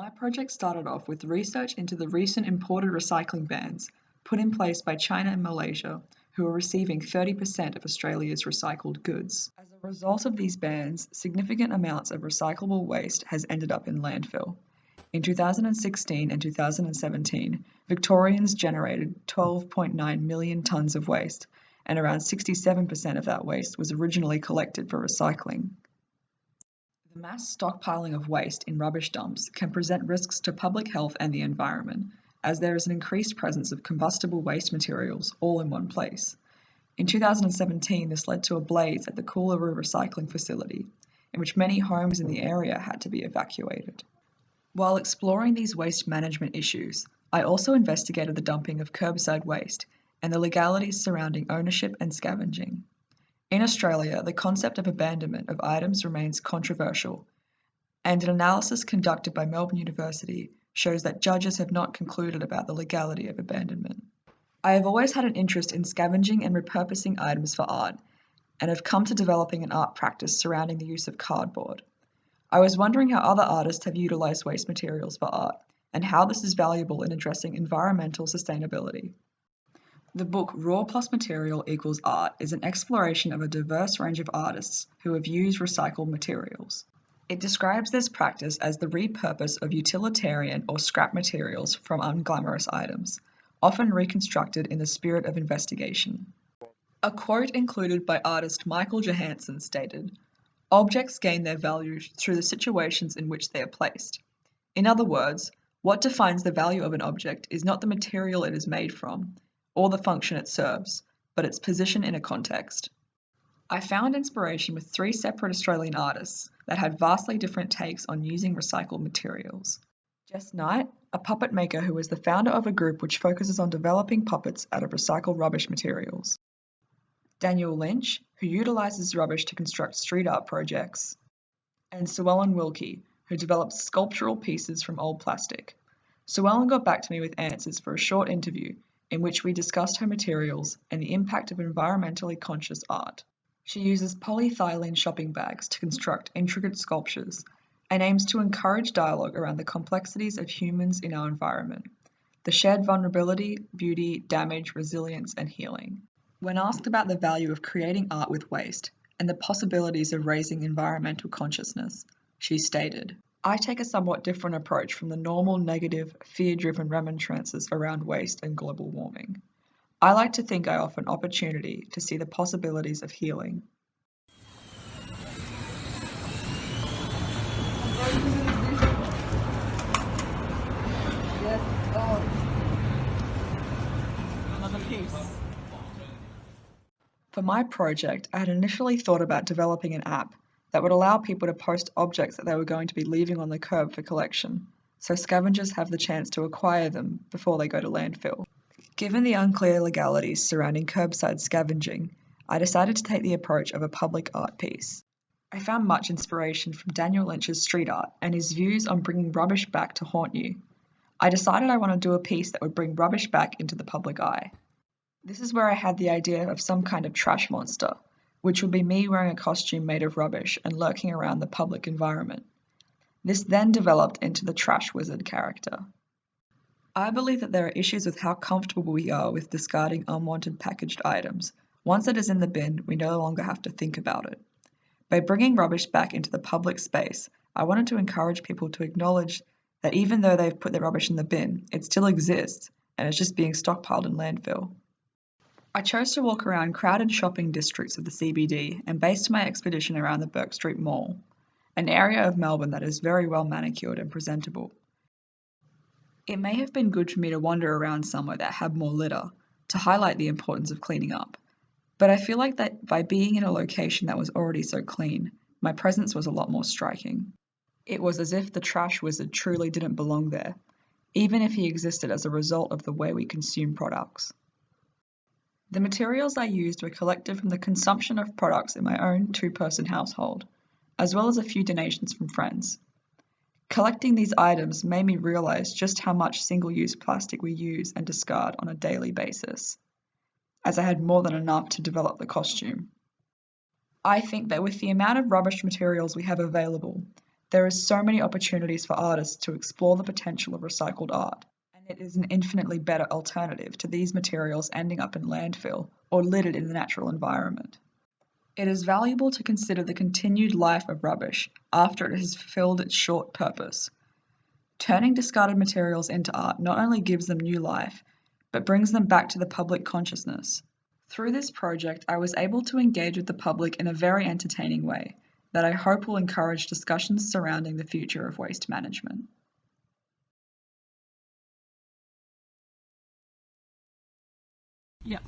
My project started off with research into the recent imported recycling bans put in place by China and Malaysia, who are receiving 30% of Australia's recycled goods. As a result of these bans, significant amounts of recyclable waste has ended up in landfill. In 2016 and 2017, Victorians generated 12.9 million tonnes of waste, and around 67% of that waste was originally collected for recycling. The mass stockpiling of waste in rubbish dumps can present risks to public health and the environment, as there is an increased presence of combustible waste materials all in one place. In 2017, this led to a blaze at the Goloubeva recycling facility, in which many homes in the area had to be evacuated. While exploring these waste management issues, I also investigated the dumping of curbside waste and the legalities surrounding ownership and scavenging. In Australia, the concept of abandonment of items remains controversial, and an analysis conducted by Melbourne University shows that judges have not concluded about the legality of abandonment. I have always had an interest in scavenging and repurposing items for art, and have come to developing an art practice surrounding the use of cardboard. I was wondering how other artists have utilised waste materials for art, and how this is valuable in addressing environmental sustainability. The book Raw Plus Material Equals Art is an exploration of a diverse range of artists who have used recycled materials. It describes this practice as the repurpose of utilitarian or scrap materials from unglamorous items, often reconstructed in the spirit of investigation. A quote included by artist Michael Johansson stated, "Objects gain their value through the situations in which they are placed. In other words, what defines the value of an object is not the material it is made from, or the function it serves, but its position in a context." I found inspiration with 3 separate Australian artists that had vastly different takes on using recycled materials. Jess Knight, a puppet maker who is the founder of a group which focuses on developing puppets out of recycled rubbish materials. Daniel Lynch, who utilises rubbish to construct street art projects. And Sue Ellen Wilkie, who develops sculptural pieces from old plastic. Sue Ellen got back to me with answers for a short interview in which we discussed her materials and the impact of environmentally conscious art. She uses polyethylene shopping bags to construct intricate sculptures and aims to encourage dialogue around the complexities of humans in our environment, the shared vulnerability, beauty, damage, resilience, and healing. When asked about the value of creating art with waste and the possibilities of raising environmental consciousness, she stated, "I take a somewhat different approach from the normal negative, fear-driven remontrances around waste and global warming. I like to think I offer an opportunity to see the possibilities of healing." Another piece. For my project, I had initially thought about developing an app that would allow people to post objects that they were going to be leaving on the curb for collection, so scavengers have the chance to acquire them before they go to landfill. Given the unclear legalities surrounding curbside scavenging, I decided to take the approach of a public art piece. I found much inspiration from Daniel Lynch's street art and his views on bringing rubbish back to haunt you. I decided I want to do a piece that would bring rubbish back into the public eye. This is where I had the idea of some kind of trash monster, which would be me wearing a costume made of rubbish and lurking around the public environment. This then developed into the trash wizard character. I believe that there are issues with how comfortable we are with discarding unwanted packaged items. Once it is in the bin, we no longer have to think about it. By bringing rubbish back into the public space, I wanted to encourage people to acknowledge that even though they've put their rubbish in the bin, it still exists and is just being stockpiled in landfill. I chose to walk around crowded shopping districts of the CBD and based my expedition around the Bourke Street Mall, an area of Melbourne that is very well manicured and presentable. It may have been good for me to wander around somewhere that had more litter, to highlight the importance of cleaning up, but I feel like that by being in a location that was already so clean, my presence was a lot more striking. It was as if the trash wizard truly didn't belong there, even if he existed as a result of the way we consume products. The materials I used were collected from the consumption of products in my own 2-person household, as well as a few donations from friends. Collecting these items made me realize just how much single-use plastic we use and discard on a daily basis, as I had more than enough to develop the costume. I think that with the amount of rubbish materials we have available, There are so many opportunities for artists to explore the potential of recycled art, and it is an infinitely better alternative to these materials ending up in landfill or littered in the natural environment. It is valuable to consider the continued life of rubbish after it has fulfilled its short purpose. Turning discarded materials into art not only gives them new life, but brings them back to the public consciousness. Through this project, I was able to engage with the public in a very entertaining way that I hope will encourage discussions surrounding the future of waste management. Yeah.